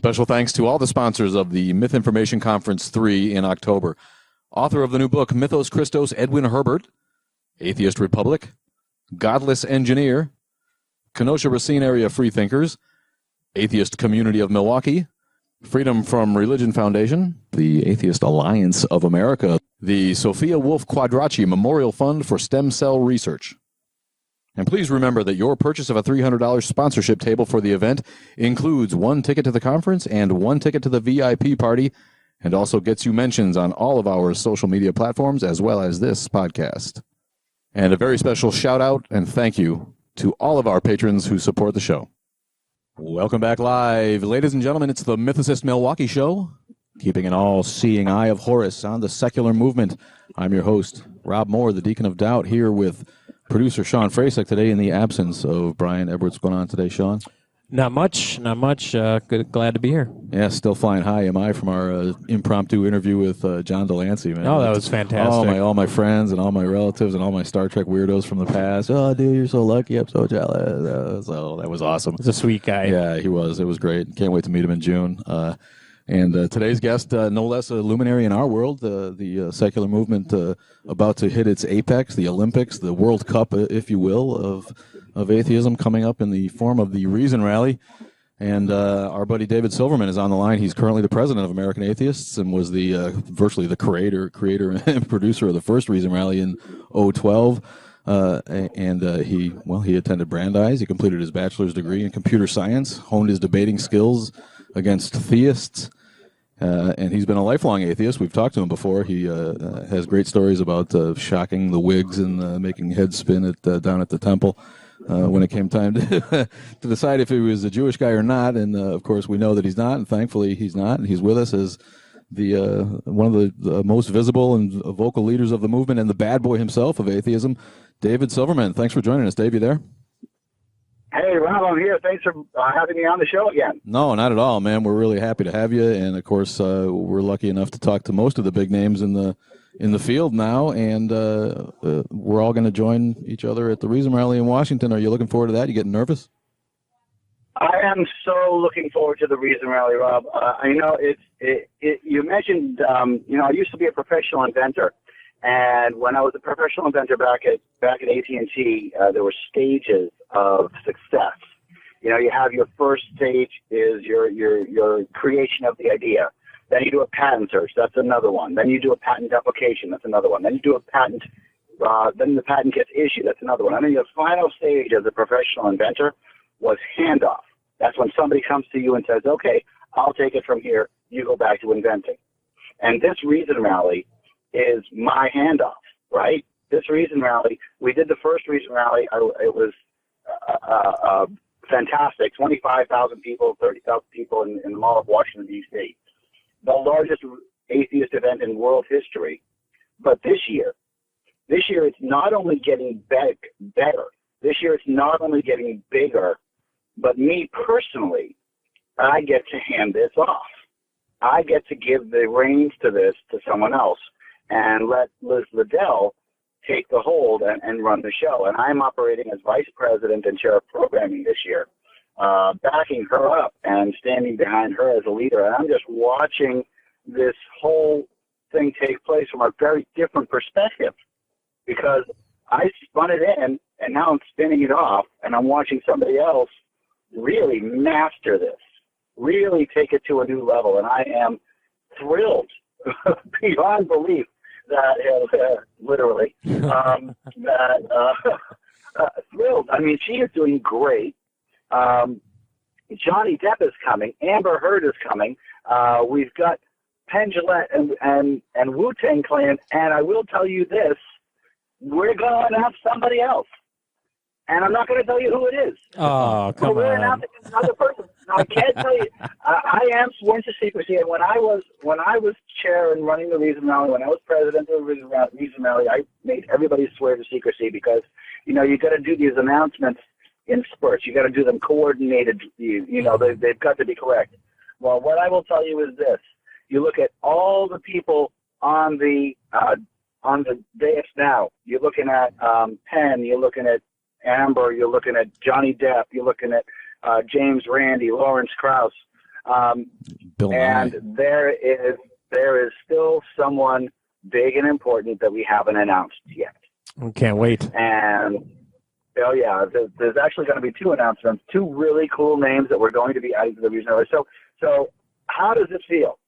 Special thanks to all the sponsors of the Myth Information Conference 3 in October. Author of the new book, Mythos Christos, Edwin Herbert, Atheist Republic, Godless Engineer, Kenosha Racine Area Freethinkers, Atheist Community of Milwaukee, Freedom from Religion Foundation, the Atheist Alliance of America, the Sophia Wolf Quadracci Memorial Fund for Stem Cell Research. And please remember that your purchase of a $300 sponsorship table for the event includes 1 ticket to the conference and 1 ticket to the VIP party, and also gets you mentions on all of our social media platforms as well as this podcast. And a very special shout out and thank you to all of our patrons who support the show. Welcome back live. Ladies and gentlemen, it's the Mythicist Milwaukee Show, keeping an all-seeing eye of Horus on the secular movement. I'm your host, Rob Moore, the Deacon of Doubt, here with producer Sean Frasek today in the absence of Brian Edwards. What's going on today, Sean? Not much. Glad to be here. Yeah, still flying high am I from our impromptu interview with John Delancey, man. Oh, that was fantastic. All my friends and all my relatives and all my Star Trek weirdos from the past. Oh, dude, you're so lucky. I'm so jealous. So that was awesome. He's a sweet guy. Yeah, he was. It was great. Can't wait to meet him in June. And today's guest, no less a luminary in our world, the secular movement about to hit its apex, the Olympics, the World Cup, if you will, of atheism coming up in the form of the Reason Rally. And our buddy David Silverman is on the line. He's currently the president of American Atheists and was the virtually the creator and producer of the first Reason Rally in 2012. He attended Brandeis. He completed his bachelor's degree in computer science, honed his debating skills against theists. And he's been a lifelong atheist. We've talked to him before. He has great stories about shocking the Whigs and making heads spin down at the temple when it came time to decide if he was a Jewish guy or not. And, of course, we know that he's not, and thankfully he's not. And he's with us as one of the most visible and vocal leaders of the movement and the bad boy himself of atheism, David Silverman. Thanks for joining us, Dave. You there? Hey, Rob, I'm here. Thanks for having me on the show again. No, not at all, man. We're really happy to have you, and of course, we're lucky enough to talk to most of the big names in the field now, and we're all going to join each other at the Reason Rally in Washington. Are you looking forward to that? You getting nervous? I am so looking forward to the Reason Rally, Rob. I know you mentioned, I used to be a professional inventor. And when I was a professional inventor back at AT&T, there were stages of success. You know, you have your first stage is your creation of the idea. Then you do a patent search. That's another one. Then you do a patent application. That's another one. Then you do a patent. Then the patent gets issued. That's another one. I mean, the final stage as a professional inventor was handoff. That's when somebody comes to you and says, "Okay, I'll take it from here. You go back to inventing." And this Reason Rally is my handoff, right? This Reason Rally, we did the first Reason Rally. It was fantastic. 25,000 people, 30,000 people in the Mall of Washington, D.C. The largest atheist event in world history. But this year it's not only getting better. This year it's not only getting bigger, but me personally, I get to hand this off. I get to give the reins to this to someone else and let Liz Liddell take the hold and run the show. And I'm operating as vice president and chair of programming this year, backing her up and standing behind her as a leader. And I'm just watching this whole thing take place from a very different perspective because I spun it in and now I'm spinning it off and I'm watching somebody else really master this, really take it to a new level. And I am thrilled beyond belief that literally thrilled. I mean, she is doing great. Johnny Depp is coming. Amber Heard is coming. We've got Penn Jillette and Wu-Tang Clan. And I will tell you this, we're going to announce somebody else. And I'm not going to tell you who it is. Oh, come we're on. Announcing another person. I can't tell you. I am sworn to secrecy. And when I was chair and running the Reason Rally, when I was president of the Reason Rally, I made everybody swear to secrecy because, you got to do these announcements in spurts. You got to do them coordinated. They've got to be correct. Well, what I will tell you is this. You look at all the people on the theists now. You're looking at Penn. You're looking at Amber, you're looking at Johnny Depp, you're looking at James Randi, Lawrence Krauss, Bill Nye. And there is still someone big and important that we haven't announced yet. Can't wait. And oh yeah, there's actually going to be two announcements, two really cool names that we're going to be adding to the Reason Early. So how does it feel?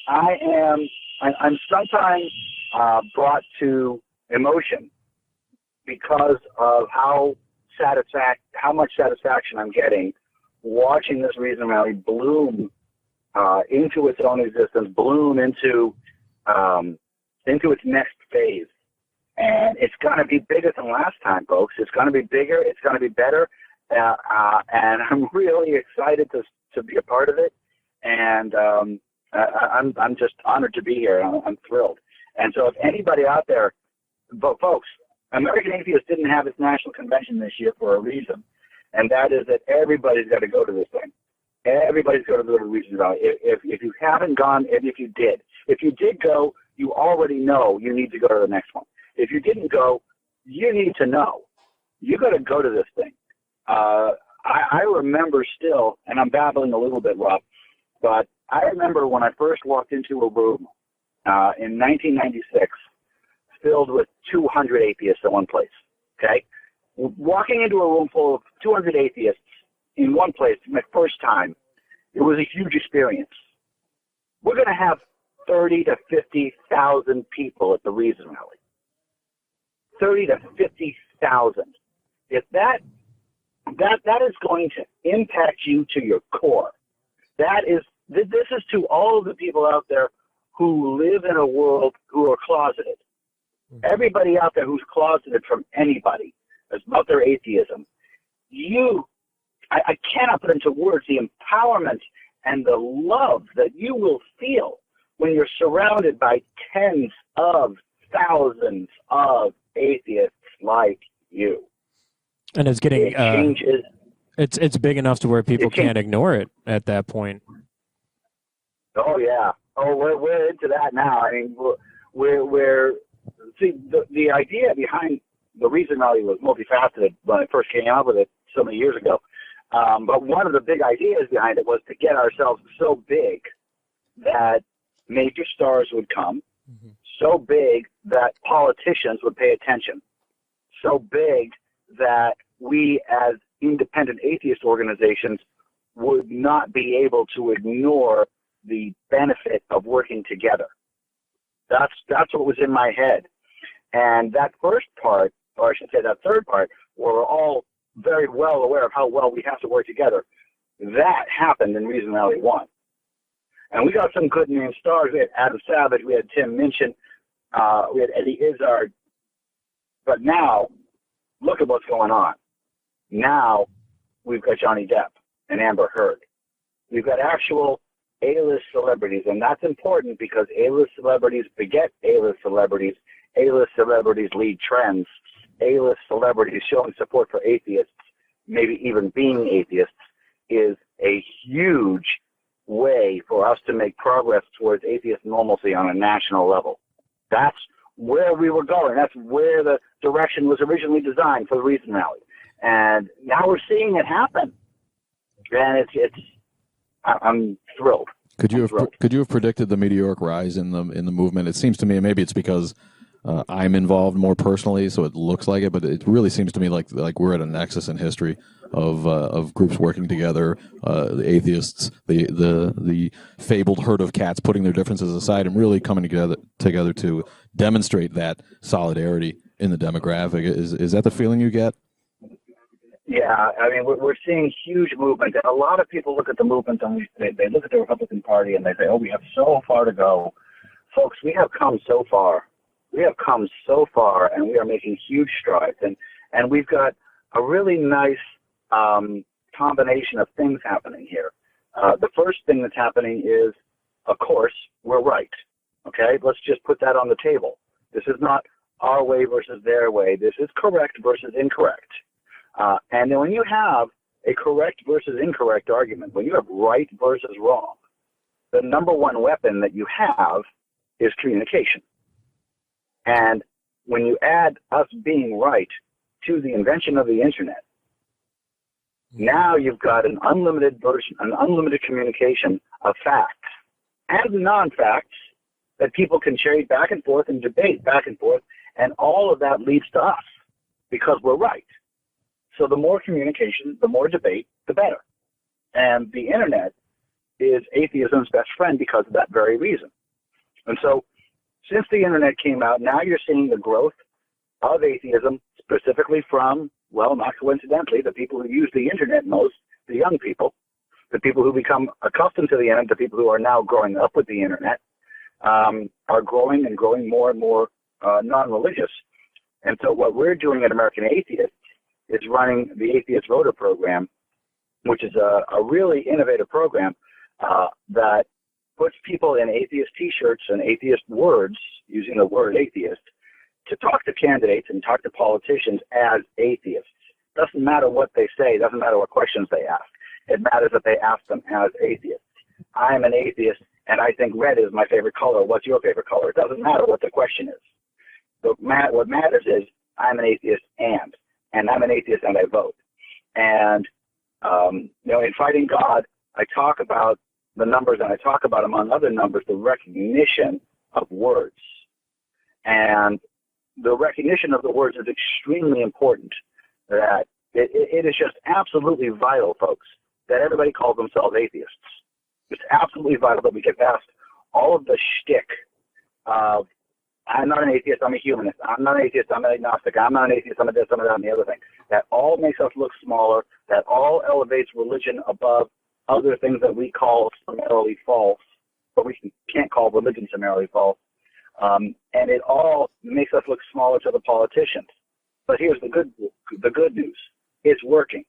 I'm sometimes brought to emotion because of how much satisfaction I'm getting watching this Reason Rally bloom into its own existence, bloom into its next phase. And it's going to be bigger than last time, folks. It's going to be bigger. It's going to be better. And I'm really excited to be a part of it. And I'm just honored to be here. I'm thrilled. And so if anybody out there, folks, American Atheists didn't have its national convention this year for a reason. And that is that everybody's got to go to this thing. Everybody's got to go to Reason Rally. If you haven't gone, and if you did go, you already know you need to go to the next one. If you didn't go, you need to know. You got to go to this thing. I remember still, and I'm babbling a little bit, Rob, but I remember when I first walked into a room in 1996 filled with 200 atheists in one place, okay? Walking into a room full of 200 atheists in one place, my first time, it was a huge experience. We're going to have 30 to 50,000 people at the Reason Rally. 30 to 50,000. If that is going to impact you to your core, this is to all of the people out there who live in a world who are closeted. Everybody out there who's closeted from anybody about their atheism. I cannot put into words the empowerment and the love that you will feel when you're surrounded by tens of thousands of atheists like you. And it's getting it's big enough to where people can't ignore it at that point. Oh yeah. Oh, we're into that now. I mean, we're see the idea behind the Reason Rally was multifaceted when I first came out with it so many years ago. But one of the big ideas behind it was to get ourselves so big that major stars would come, so big that politicians would pay attention, so big that we as independent atheist organizations would not be able to ignore the benefit of working together. That's what was in my head. And that first part, or I should say that third part, where we're all very well aware of how well we have to work together, that happened in Reason Rally 1. And we got some good name stars. We had Adam Savage, we had Tim Minchin, we had Eddie Izzard. But now, look at what's going on. Now, we've got Johnny Depp and Amber Heard. We've got actual A-list celebrities, and that's important because A-list celebrities beget A-list celebrities. A-list celebrities lead trends. A-list celebrities showing support for atheists, maybe even being atheists, is a huge way for us to make progress towards atheist normalcy on a national level. That's where we were going. That's where the direction was originally designed for the Reason Rally. And now we're seeing it happen. And I'm thrilled. Could you have predicted the meteoric rise in the movement? It seems to me, maybe it's because I'm involved more personally, so it looks like it, but it really seems to me like we're at a nexus in history of groups working together, the atheists, the fabled herd of cats putting their differences aside and really coming together to demonstrate that solidarity in the demographic. Is that the feeling you get? Yeah, I mean, we're seeing huge movement. A lot of people look at the movement and they look at the Republican Party and they say, oh, we have so far to go. Folks, we have come so far. We have come so far, and we are making huge strides. And we've got a really nice combination of things happening here. The first thing that's happening is, of course, we're right. Okay? Let's just put that on the table. This is not our way versus their way. This is correct versus incorrect. And then when you have a correct versus incorrect argument, when you have right versus wrong, the number one weapon that you have is communication. And when you add us being right to the invention of the internet, Now you've got an unlimited version, an unlimited communication of facts and non-facts that people can trade back and forth and debate back and forth, and all of that leads to us because we're right. So the more communication, the more debate, the better. And the internet is atheism's best friend because of that very reason. And so since the internet came out, now you're seeing the growth of atheism, specifically from, well, not coincidentally, the people who use the internet most, the young people, the people who become accustomed to the internet, the people who are now growing up with the internet, are growing and growing more and more non-religious. And so what we're doing at American Atheists is running the Atheist Voter Program, which is a really innovative program that puts people in atheist T-shirts and atheist words, using the word atheist, to talk to candidates and talk to politicians as atheists. Doesn't matter what they say, doesn't matter what questions they ask. It matters that they ask them as atheists. I'm an atheist, and I think red is my favorite color. What's your favorite color? It doesn't matter what the question is. What matters is I'm an atheist and I'm an atheist and I vote. And, in Fighting God, I talk about the numbers, and I talk about, among other numbers, the recognition of words. And the recognition of the words is extremely important. That it is just absolutely vital, folks, that everybody calls themselves atheists. It's absolutely vital that we get past all of the shtick of, I'm not an atheist, I'm a humanist. I'm not an atheist, I'm an agnostic. I'm not an atheist, I'm a this, I'm a that, and the other thing. That all makes us look smaller. That all elevates religion above other things that we call summarily false, but we can't call religion summarily false. And it all makes us look smaller to the politicians. But here's the good news. It's working.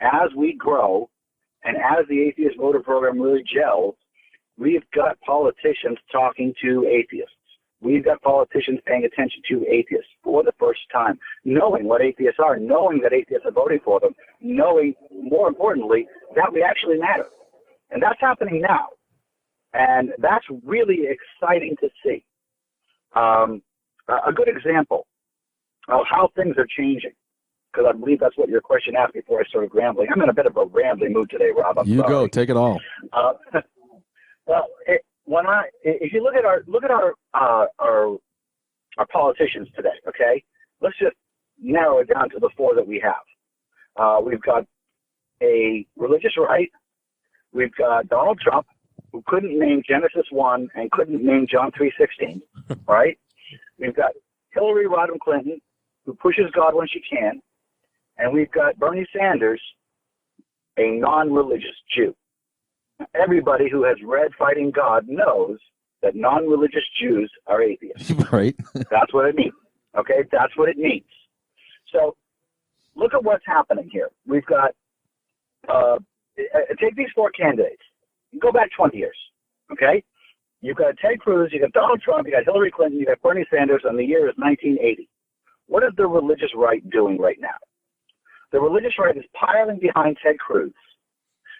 As we grow, and as the Atheist Voter Program really gels, we've got politicians talking to atheists. We've got politicians paying attention to atheists for the first time, knowing what atheists are, knowing that atheists are voting for them, knowing, more importantly, that we actually matter. And that's happening now. And that's really exciting to see. A good example of how things are changing, because I believe that's what your question asked before I started rambling. I'm in a bit of a rambling mood today, Rob. I'm sorry. Go, take it all. Well, if you look at our politicians today, okay, let's just narrow it down to the four that we have. We've got a religious right. We've got Donald Trump, who couldn't name Genesis 1 and couldn't name John 3:16, right? We've got Hillary Rodham Clinton, who pushes God when she can, and we've got Bernie Sanders, a non-religious Jew. Everybody who has read Fighting God knows that non-religious Jews are atheists. Right. That's what it means. Okay? That's what it means. So look at what's happening here. We've got, take these four candidates. Go back 20 years. Okay? You've got Ted Cruz, you've got Donald Trump, you've got Hillary Clinton, you've got Bernie Sanders, and the year is 1980. What is the religious right doing right now? The religious right is piling behind Ted Cruz.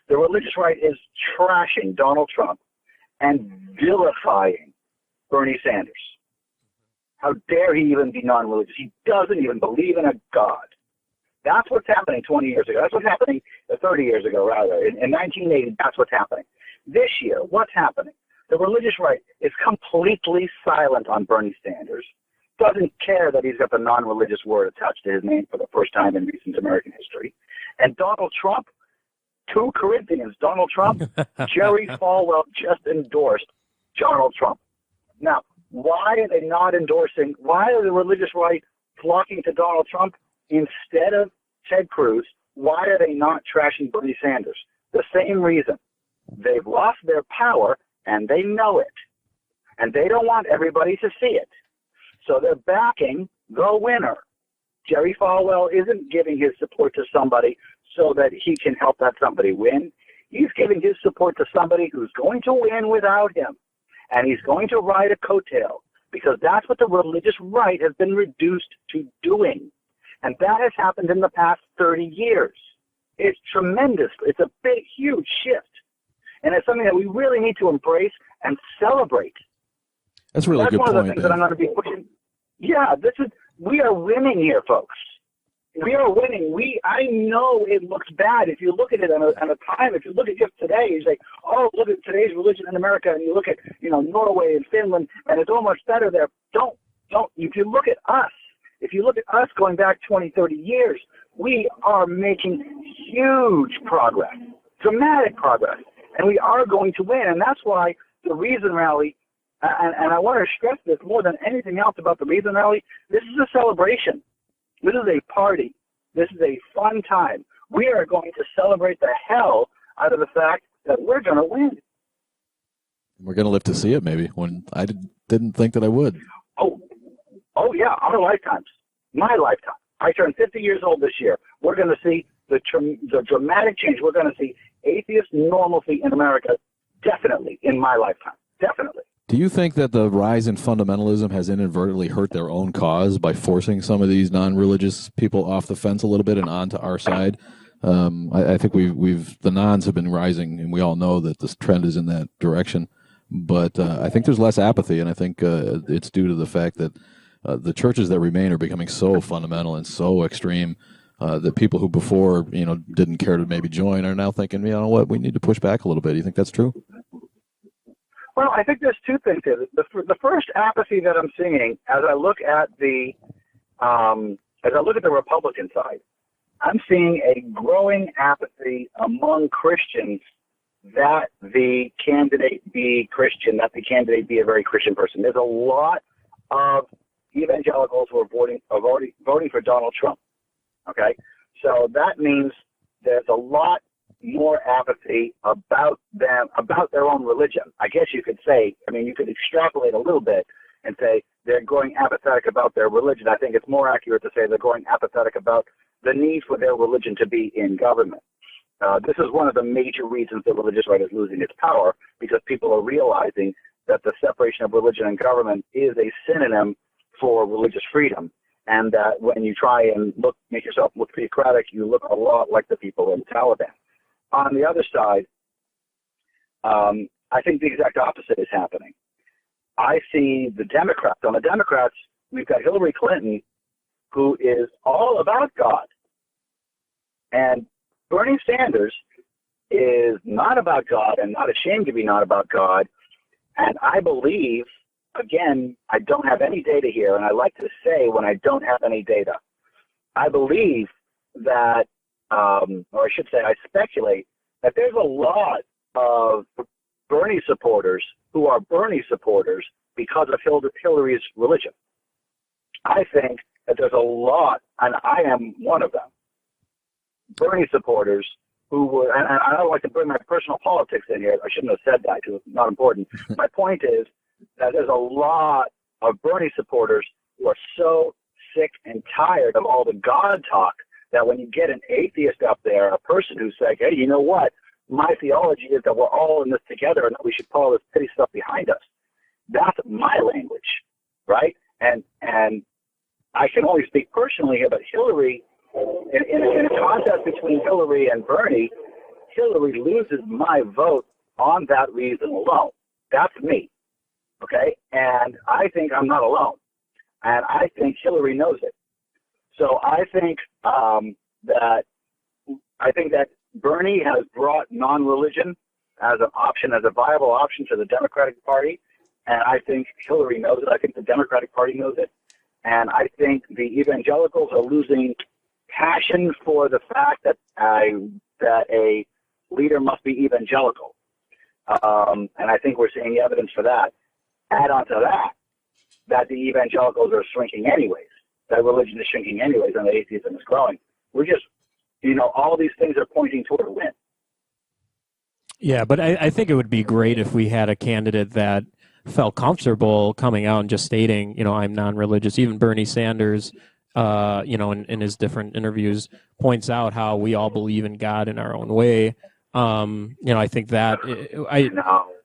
The religious right is trashing Donald Trump and vilifying Bernie Sanders. How dare he even be non-religious? He doesn't even believe in a God. That's what's happening 20 years ago. That's what's happening 30 years ago, rather. In 1980, that's what's happening. This year, what's happening? The religious right is completely silent on Bernie Sanders, doesn't care that he's got the non-religious word attached to his name for the first time in recent American history. And Donald Trump, 2 Corinthians, Donald Trump, Jerry Falwell just endorsed Donald Trump. Now, why are they not endorsing, why are the religious right flocking to Donald Trump instead of Ted Cruz? Why are they not trashing Bernie Sanders? The same reason. They've lost their power, and they know it. And they don't want everybody to see it. So they're backing the winner. Jerry Falwell isn't giving his support to somebody so that he can help that somebody win. He's giving his support to somebody who's going to win without him. And he's going to ride a coattail, because that's what the religious right has been reduced to doing. And that has happened in the past 30 years. It's tremendous. It's a big, huge shift. And it's something that we really need to embrace and celebrate. That's really a good point. That's one of the things that I'm going to be pushing. Yeah, we are winning here, folks. We are winning. I know it looks bad. If you look at it on a time, if you look at just today, you say, oh, look at today's religion in America, and you look at, Norway and Finland, and it's almost better there. Don't. If you look at us going back 20, 30 years, we are making huge progress, dramatic progress, and we are going to win. And that's why the Reason Rally, and I want to stress this more than anything else about the Reason Rally, this is a celebration. This is a party. This is a fun time. We are going to celebrate the hell out of the fact that we're going to win. We're going to live to see it, maybe, when I didn't think that I would. Oh yeah, our lifetimes. My lifetime. I turned 50 years old this year. We're going to see the dramatic change. We're going to see atheist normalcy in America, definitely, in my lifetime. Definitely. Do you think that the rise in fundamentalism has inadvertently hurt their own cause by forcing some of these non-religious people off the fence a little bit and onto our side? I think the nons have been rising, and we all know that this trend is in that direction. But I think there's less apathy, and I think it's due to the fact that the churches that remain are becoming so fundamental and so extreme that people who before didn't care to maybe join are now thinking, what, we need to push back a little bit. Do you think that's true? Well, I think there's two things here. The first apathy that I'm seeing as I look at the Republican side, I'm seeing a growing apathy among Christians that the candidate be Christian, that the candidate be a very Christian person. There's a lot of evangelicals who are voting for Donald Trump. Okay, so that means there's a lot more apathy about their own religion. I guess you could say, you could extrapolate a little bit and say they're growing apathetic about their religion. I think it's more accurate to say they're growing apathetic about the need for their religion to be in government. This is one of the major reasons that religious right is losing its power, because people are realizing that the separation of religion and government is a synonym for religious freedom, and that when you try and make yourself look theocratic, you look a lot like the people in the Taliban. On the other side, I think the exact opposite is happening. I see the Democrats. On the Democrats, we've got Hillary Clinton, who is all about God. And Bernie Sanders is not about God and not ashamed to be not about God. And I believe, again, I don't have any data here, and I like to say when I don't have any data, I believe that, or I should say I speculate, that there's a lot of Bernie supporters who are Bernie supporters because of Hillary's religion. I think that there's a lot, and I am one of them, Bernie supporters who would, and I don't like to bring my personal politics in here. I shouldn't have said that because it's not important. My point is that there's a lot of Bernie supporters who are so sick and tired of all the God talk that when you get an atheist up there, a person who's saying, hey, you know what? My theology is that we're all in this together and that we should put all this petty stuff behind us. That's my language, right? And I can only speak personally here, but Hillary, in a contest between Hillary and Bernie, Hillary loses my vote on that reason alone. That's me, okay? And I think I'm not alone. And I think Hillary knows it. So I think that Bernie has brought non-religion as an option, as a viable option to the Democratic Party, and I think Hillary knows it. I think the Democratic Party knows it, and I think the evangelicals are losing passion for the fact that a leader must be evangelical, and I think we're seeing evidence for that. Add on to that the evangelicals are shrinking anyways. That religion is shrinking anyways, and the atheism is growing. We're just, all these things are pointing toward a win. Yeah, but I think it would be great if we had a candidate that felt comfortable coming out and just stating, I'm non-religious. Even Bernie Sanders, in his different interviews, points out how we all believe in God in our own way. I think that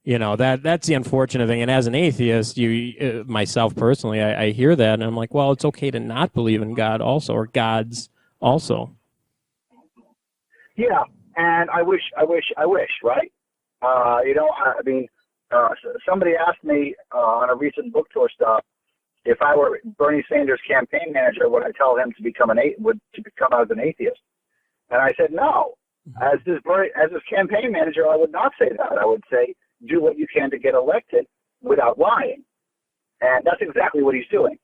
that's the unfortunate thing. And as an atheist, myself personally, I hear that and I'm like, well, it's okay to not believe in God also, or gods also. Yeah, and I wish, right? Somebody asked me on a recent book tour stop, if I were Bernie Sanders' campaign manager, would I tell him to become as an atheist? And I said no. As his campaign manager, I would not say that. I would say do what you can to get elected without lying, and that's exactly what he's doing,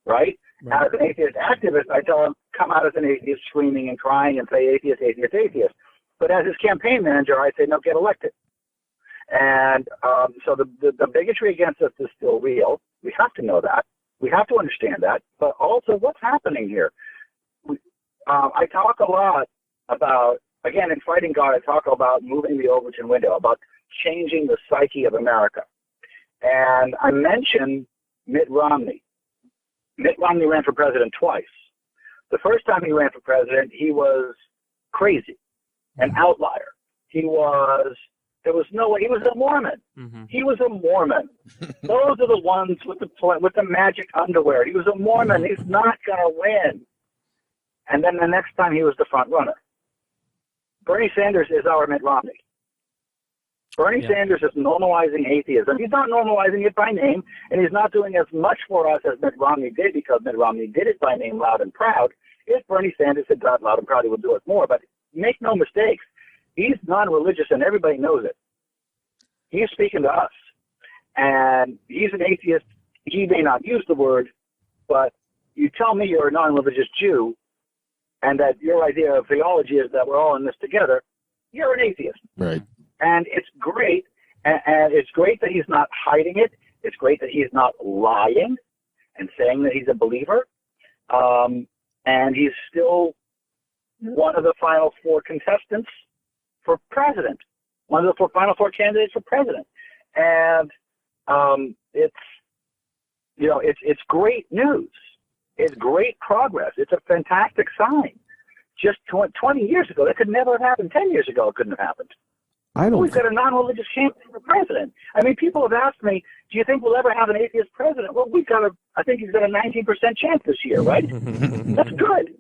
right? As an atheist activist, I tell him come out as an atheist, screaming and crying, and say atheist, atheist, atheist. But as his campaign manager, I say no, get elected. And so the bigotry against us is still real. We have to know that. We have to understand that. But also, what's happening here? I talk a lot about, again, in Fighting God, I talk about moving the Overton window, about changing the psyche of America. And I mentioned Mitt Romney. Mitt Romney ran for president twice. The first time he ran for president, he was crazy, an outlier. He was a Mormon. Mm-hmm. He was a Mormon. Those are the ones with the magic underwear. He was a Mormon. He's not going to win. And then the next time he was the front runner. Bernie Sanders is our Mitt Romney. Bernie Sanders is normalizing atheism. He's not normalizing it by name, and he's not doing as much for us as Mitt Romney did, because Mitt Romney did it by name, loud and proud. If Bernie Sanders had done it loud and proud, he would do it more. But make no mistakes, he's non-religious, and everybody knows it. He's speaking to us, and he's an atheist. He may not use the word, but you tell me you're a non-religious Jew, and that your idea of theology is that we're all in this together, you're an atheist. Right. And it's great, and it's great that he's not hiding it. It's great that he's not lying and saying that he's a believer. And he's still one of the final four contestants for president, one of the final four candidates for president. And it's great news. It's great progress. It's a fantastic sign. Just 20 years ago, that could never have happened. 10 years ago, it couldn't have happened. We've got a non-religious champion for president. I mean, people have asked me, do you think we'll ever have an atheist president? Well, I think he's got a 19% chance this year, right? That's good.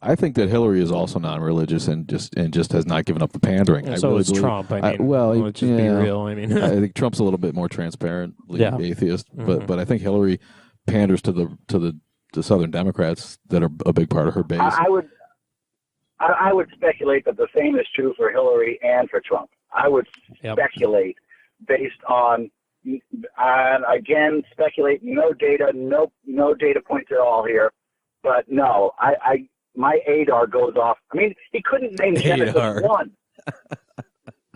I think that Hillary is also non-religious and just has not given up the pandering. And so is Trump. I mean, let's just be real. I mean, I think Trump's a little bit more transparently atheist, but I think Hillary panders to the Southern Democrats that are a big part of her base. I would speculate that the same is true for Hillary and for Trump. I would speculate based on, and again, speculate, no data, no data points at all here. But no, my ADAR goes off. I mean, he couldn't name Genesis 1.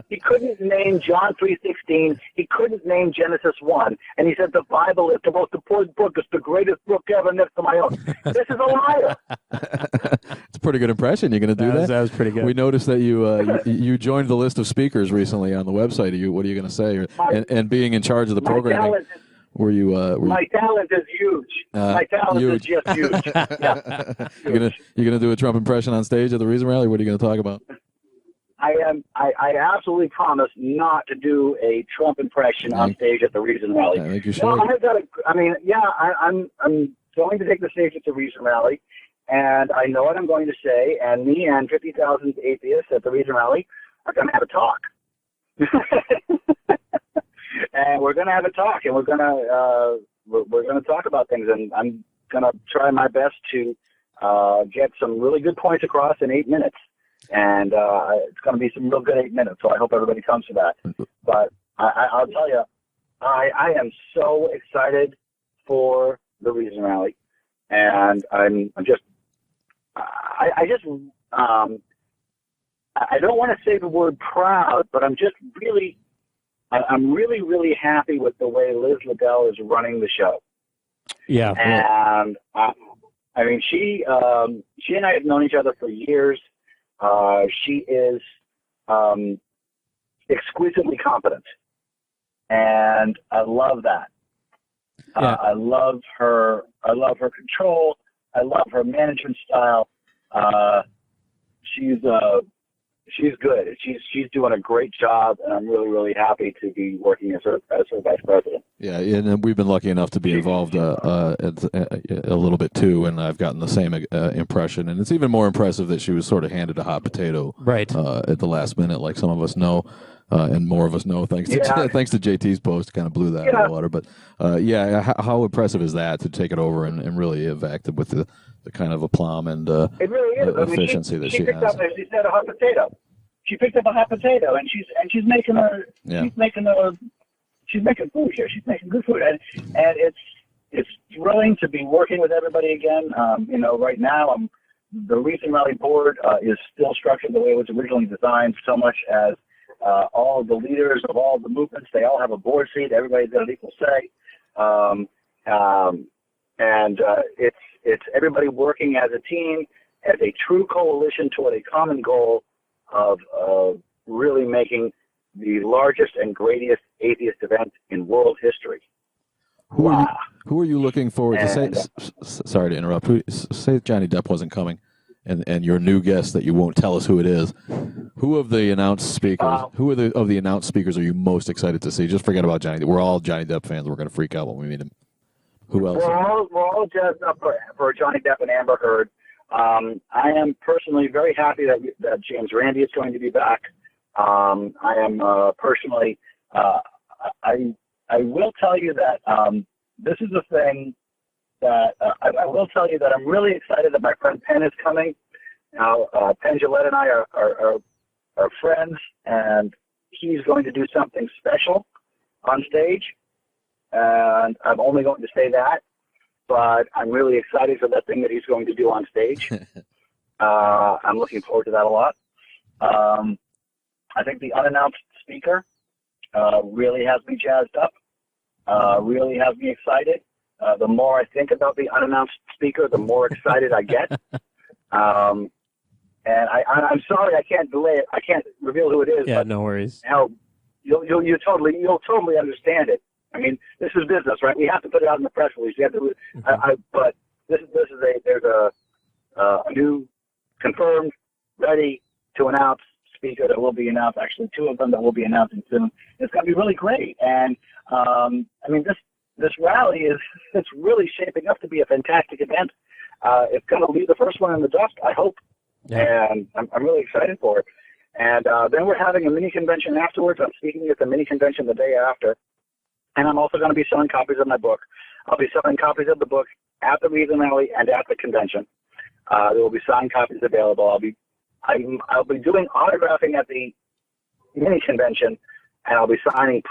He couldn't name John 3:16. He couldn't name Genesis 1. And he said the Bible is the most important book. It's the greatest book ever next to my own. This is a liar. It's a pretty good impression. You're going to do that? That was pretty good. We noticed that you joined the list of speakers recently on the website. What are you going to say? And being in charge of the programming. My talent is huge. My talent is just huge. Yeah. You're gonna do a Trump impression on stage at the Reason Rally? What are you going to talk about? I absolutely promise not to do a Trump impression on stage at the Reason Rally. I think you should. No, I'm going to take the stage at the Reason Rally, and I know what I'm going to say, and me and 50,000 atheists at the Reason Rally are going to have a talk. And we're going to have a talk, and we're going to talk about things, and I'm going to try my best to get some really good points across in 8 minutes. And it's going to be some real good 8 minutes, so I hope everybody comes to that. But I'll tell you, I am so excited for the Reason Rally, and I don't want to say the word proud, but I'm really happy with the way Liz Liddell is running the show. Yeah. And I mean, she and I have known each other for years. She is exquisitely competent, and I love that. I love her control. I love her management style. She's good. She's doing a great job, and I'm really happy to be working as her vice president. Yeah, and we've been lucky enough to be involved a little bit too, and I've gotten the same impression. And it's even more impressive that she was sort of handed a hot potato right at the last minute, like some of us know. and more of us know thanks to thanks to JT's post, kind of blew that out of the water. But how impressive is that to take it over and really have acted with the kind of aplomb and it really is. efficiency that she picked has. Up, she said a hot potato. She picked up a hot potato, and she's making food here. She's making good food, and it's thrilling to be working with everybody again. Right now the Reason Rally board is still structured the way it was originally designed, so much as all of the leaders of all the movements, they all have a board seat. Everybody's got an equal say. It's everybody working as a team, as a true coalition toward a common goal of really making the largest and greatest atheist event in world history. Who are you looking forward to? Sorry to interrupt. Say Johnny Depp wasn't coming, and your new guest that you won't tell us who it is. Who of the announced speakers? Of the announced speakers are you most excited to see? Just forget about Johnny. We're all Johnny Depp fans. We're going to freak out when we meet him. Who else? We're all jazzed up for Johnny Depp and Amber Heard. I am personally very happy that James Randi is going to be back. I am personally. I will tell you that this is a thing that I will tell you that I'm really excited that my friend Penn is coming. Now, Penn Jillette and I are friends, and he's going to do something special on stage. And I'm only going to say that, but I'm really excited for that thing that he's going to do on stage. I'm looking forward to that a lot. I think the unannounced speaker really has me jazzed up, really has me excited. The more I think about the unannounced speaker, the more excited I get. And I'm sorry I can't delay it. I can't reveal who it is. Yeah, but no worries. You'll totally understand it. I mean, this is business, right? We have to put it out in the press release. We have to. But there's a new confirmed, ready to announce speaker that will be announced. Actually, two of them that will be announcing soon. It's going to be really great. And this rally it's really shaping up to be a fantastic event. It's going to leave the first one in the dust, I hope. Yeah. And I'm really excited for it. And then we're having a mini convention afterwards. I'm speaking at the mini convention the day after. And I'm also going to be selling copies of my book. I'll be selling copies of the book at the Reason Rally and at the convention. There will be signed copies available. I'll be doing autographing at the mini convention, and I'll be selling,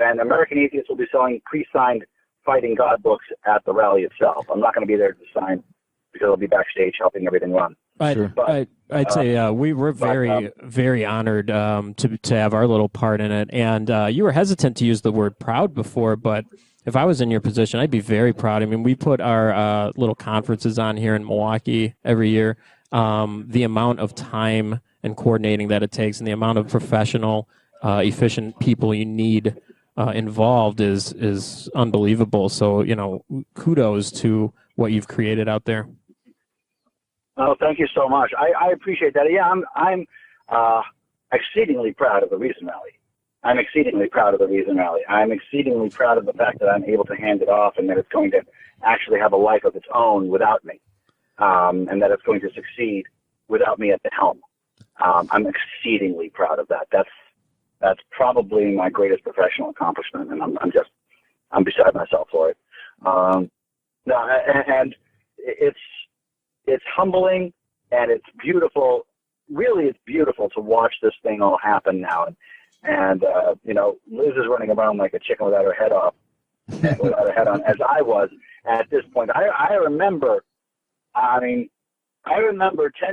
and American Atheists will be selling pre-signed Fighting God books at the rally itself. I'm not going to be there to sign because I'll be backstage helping everything run. I'd say we were very honored to have our little part in it. And you were hesitant to use the word proud before, but if I was in your position, I'd be very proud. I mean, we put our little conferences on here in Milwaukee every year. The amount of time and coordinating that it takes and the amount of professional, efficient people you need involved is unbelievable. So, kudos to what you've created out there. Oh, thank you so much. I appreciate that. Yeah, I'm exceedingly proud of the Reason Rally. I'm exceedingly proud of the Reason Rally. I'm exceedingly proud of the fact that I'm able to hand it off and that it's going to actually have a life of its own without me, and that it's going to succeed without me at the helm. I'm exceedingly proud of that. That's probably my greatest professional accomplishment, and I'm beside myself for it. And it's humbling and it's beautiful. Really, it's beautiful to watch this thing all happen now. And Liz is running around like a chicken without her head off, without her head on, as I was at this point. I remember 10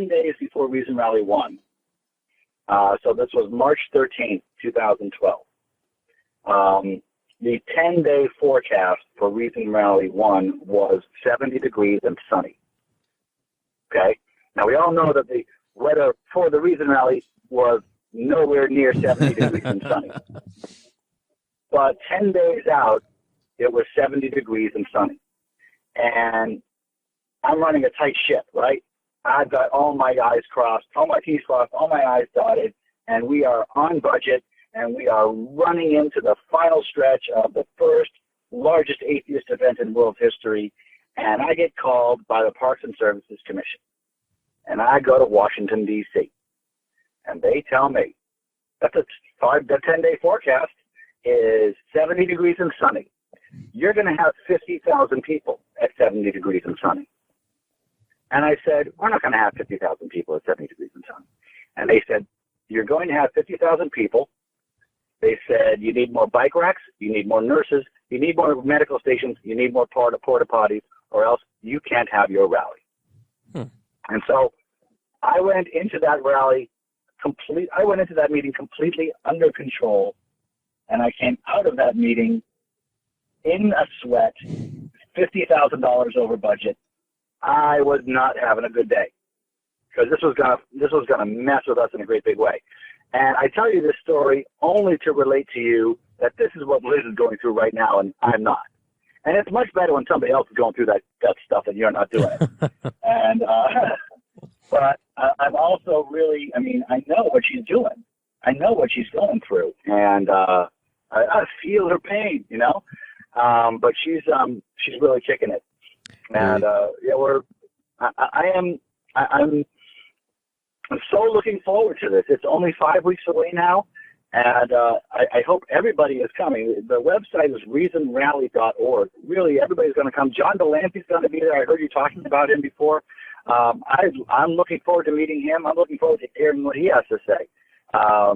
days before Reason Rally 1. So this was March 13th, 2012. The 10-day forecast for Reason Rally 1 was 70 degrees and sunny. Okay? Now, we all know that the weather for the Reason Rally was nowhere near 70 degrees and sunny. But 10 days out, it was 70 degrees and sunny. And I'm running a tight ship, right? I've got all my I's crossed, all my T's crossed, all my I's dotted, and we are on budget, and we are running into the final stretch of the first largest atheist event in world history, and I get called by the Parks and Services Commission. And I go to Washington, D.C., and they tell me That's the 10-day forecast is 70 degrees and sunny. You're going to have 50,000 people at 70 degrees and sunny. And I said, we're not going to have 50,000 people at 70 degrees and sunny. And they said, you're going to have 50,000 people. They said, you need more bike racks, you need more nurses, you need more medical stations, you need more porta potties, or else you can't have your rally. And so I went into that meeting completely under control, and I came out of that meeting in a sweat, $50,000 over budget. I was not having a good day because this was gonna mess with us in a great big way. And I tell you this story only to relate to you that this is what Liz is going through right now, and I'm not. And it's much better when somebody else is going through that stuff and you're not doing it. And but I'm also really, I know what she's doing. I know what she's going through, and I feel her pain, But she's really kicking it, and I'm so looking forward to this. It's only 5 weeks away now, and I hope everybody is coming. The website is reasonrally.org. Really, everybody's going to come. John Delancey's going to be there. I heard you talking about him before. I'm looking forward to meeting him. I'm looking forward to hearing what he has to say. I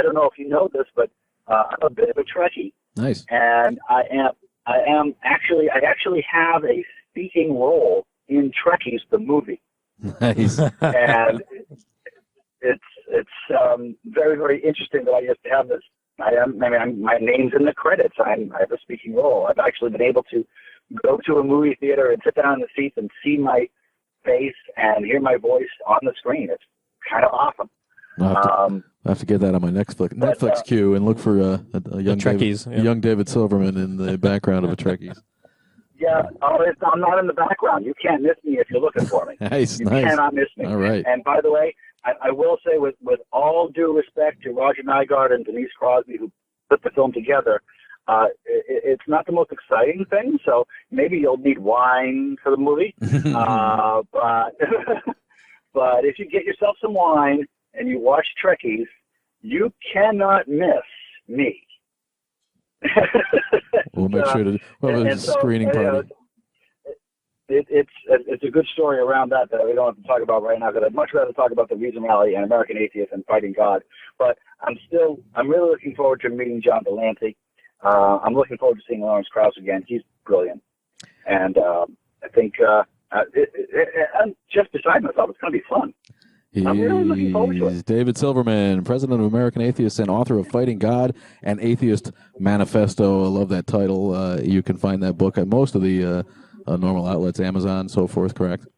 don't know if you know this, but I'm a bit of a Trekkie. Nice. And I actually have a speaking role in Trekkies, the movie. Nice. And it's very, very interesting that I just have this. My name's in the credits. I have a speaking role. I've actually been able to go to a movie theater and sit down in the seats and see my face and hear my voice on the screen. It's kind of awesome. I'll have to get that on my Netflix queue and look for a young David Silverman in the background of a Trekkies. Yeah, I'm not in the background. You can't miss me if you're looking for me. Nice. You cannot miss me. All right. And by the way, I will say with all due respect to Roger Nygaard and Denise Crosby, who put the film together, it's not the most exciting thing, so maybe you'll need wine for the movie. But if you get yourself some wine and you watch Trekkies, you cannot miss me. We'll make sure to have a screening party. It's a good story around that we don't have to talk about right now, because I'd much rather talk about the Reason Rally and American Atheists and Fighting God. But I'm really looking forward to meeting John Delancey. I'm looking forward to seeing Lawrence Krauss again. He's brilliant. And I think I'm just beside myself. It's going to be fun. I'm really looking forward to it. David Silverman, President of American Atheists and author of Fighting God and Atheist Manifesto. I love that title. You can find that book at most of the normal outlets, Amazon, so forth, correct?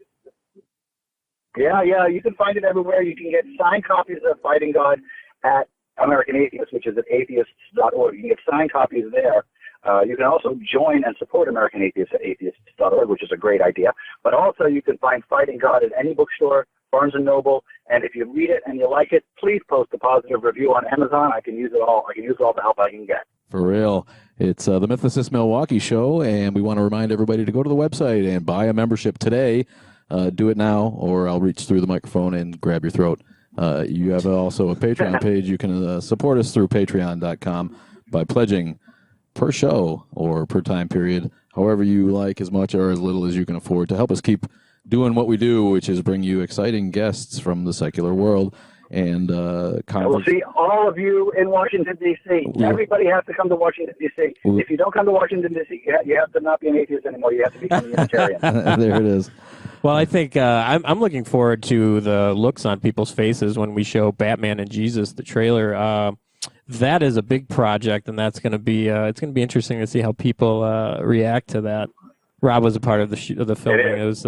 Yeah, you can find it everywhere. You can get signed copies of Fighting God at American Atheists, which is at atheists.org. You can get signed copies there. You can also join and support American Atheists at atheists.org, which is a great idea. But also you can find Fighting God at any bookstore, Barnes & Noble, and if you read it and you like it, please post a positive review on Amazon. I can use it all. I can use all the help I can get. For real. It's the Mythicist Milwaukee show, and we want to remind everybody to go to the website and buy a membership today. Do it now, or I'll reach through the microphone and grab your throat. You have also a Patreon page. You can support us through patreon.com by pledging per show or per time period, however you like, as much or as little as you can afford, to help us keep doing what we do, which is bring you exciting guests from the secular world and we'll see all of you in Washington, D.C. Everybody has to come to Washington, D.C. If you don't come to Washington, D.C., you have to not be an atheist anymore. You have to become a Unitarian. There it is. Well, I think I'm looking forward to the looks on people's faces when we show Batman and Jesus, the trailer. That is a big project, and that's going to be it's going to be interesting to see how people react to that. Rob was a part of the filming. It was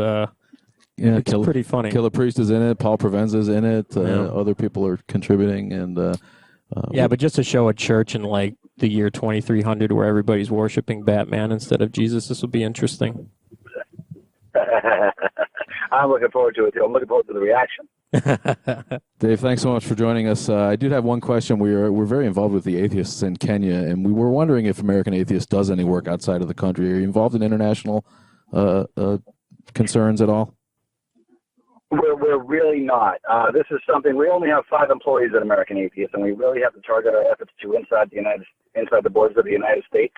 it's pretty funny. Killer Priest is in it. Paul Provenza's in it. Other people are contributing, and but just to show a church in like the year 2300 where everybody's worshiping Batman instead of Jesus, this will be interesting. I'm looking forward to it too. I'm looking forward to the reaction. Dave, thanks so much for joining us. I did have one question. We're very involved with the atheists in Kenya, and we were wondering if American Atheists does any work outside of the country. Are you involved in international concerns at all? We're really not. This is something, we only have 5 employees at American Atheists, and we really have to target our efforts to inside the borders of the United States.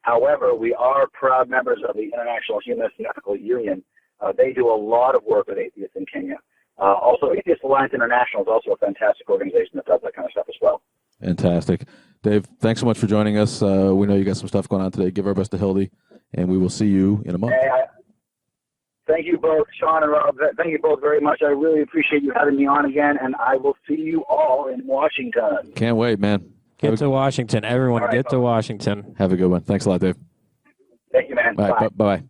However, we are proud members of the International Humanist and Ethical Union. They do a lot of work with atheists in Kenya. Also, Atheist Alliance International is also a fantastic organization that does that kind of stuff as well. Fantastic. Dave, thanks so much for joining us. We know you got some stuff going on today. Give our best to Hildy, and we will see you in a month. Hey, thank you both, Sean and Rob. Thank you both very much. I really appreciate you having me on again, and I will see you all in Washington. Can't wait, man. Get to Washington. Everyone, right, get to Washington. Have a good one. Thanks a lot, Dave. Thank you, man. Bye. Bye. Bye-bye.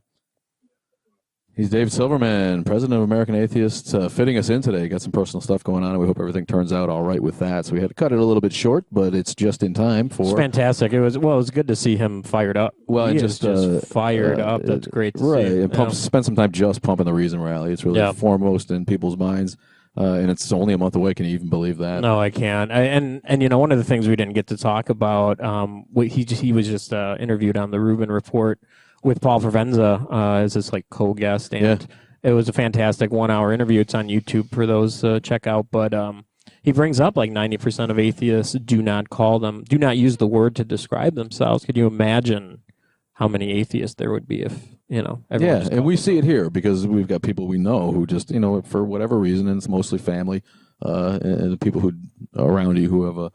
He's Dave Silverman, President of American Atheists, fitting us in today. Got some personal stuff going on, and we hope everything turns out all right with that. So we had to cut it a little bit short, but it's just in time for... It's fantastic. It was good to see him fired up. Well, and just fired up. That's great to see. And spend some time just pumping the Reason rally. It's really foremost in people's minds, and it's only a month away. Can you even believe that? No, I can't. And you know, one of the things we didn't get to talk about, he was just interviewed on the Rubin Report with Paul Provenza as his co-guest, and it was a fantastic 1-hour interview. It's on YouTube for those check out. But he brings up 90% of atheists do not use the word to describe themselves. Could you imagine how many atheists there would be if everyone and we see it here because we've got people we know who just for whatever reason, and it's mostly family and the people who around you who have a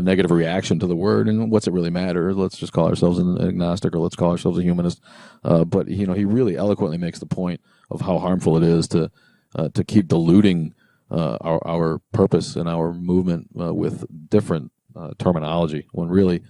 negative reaction to the word, and what's it really matter? Let's just call ourselves an agnostic, or let's call ourselves a humanist. But he really eloquently makes the point of how harmful it is to keep diluting our purpose and our movement with different terminology, when really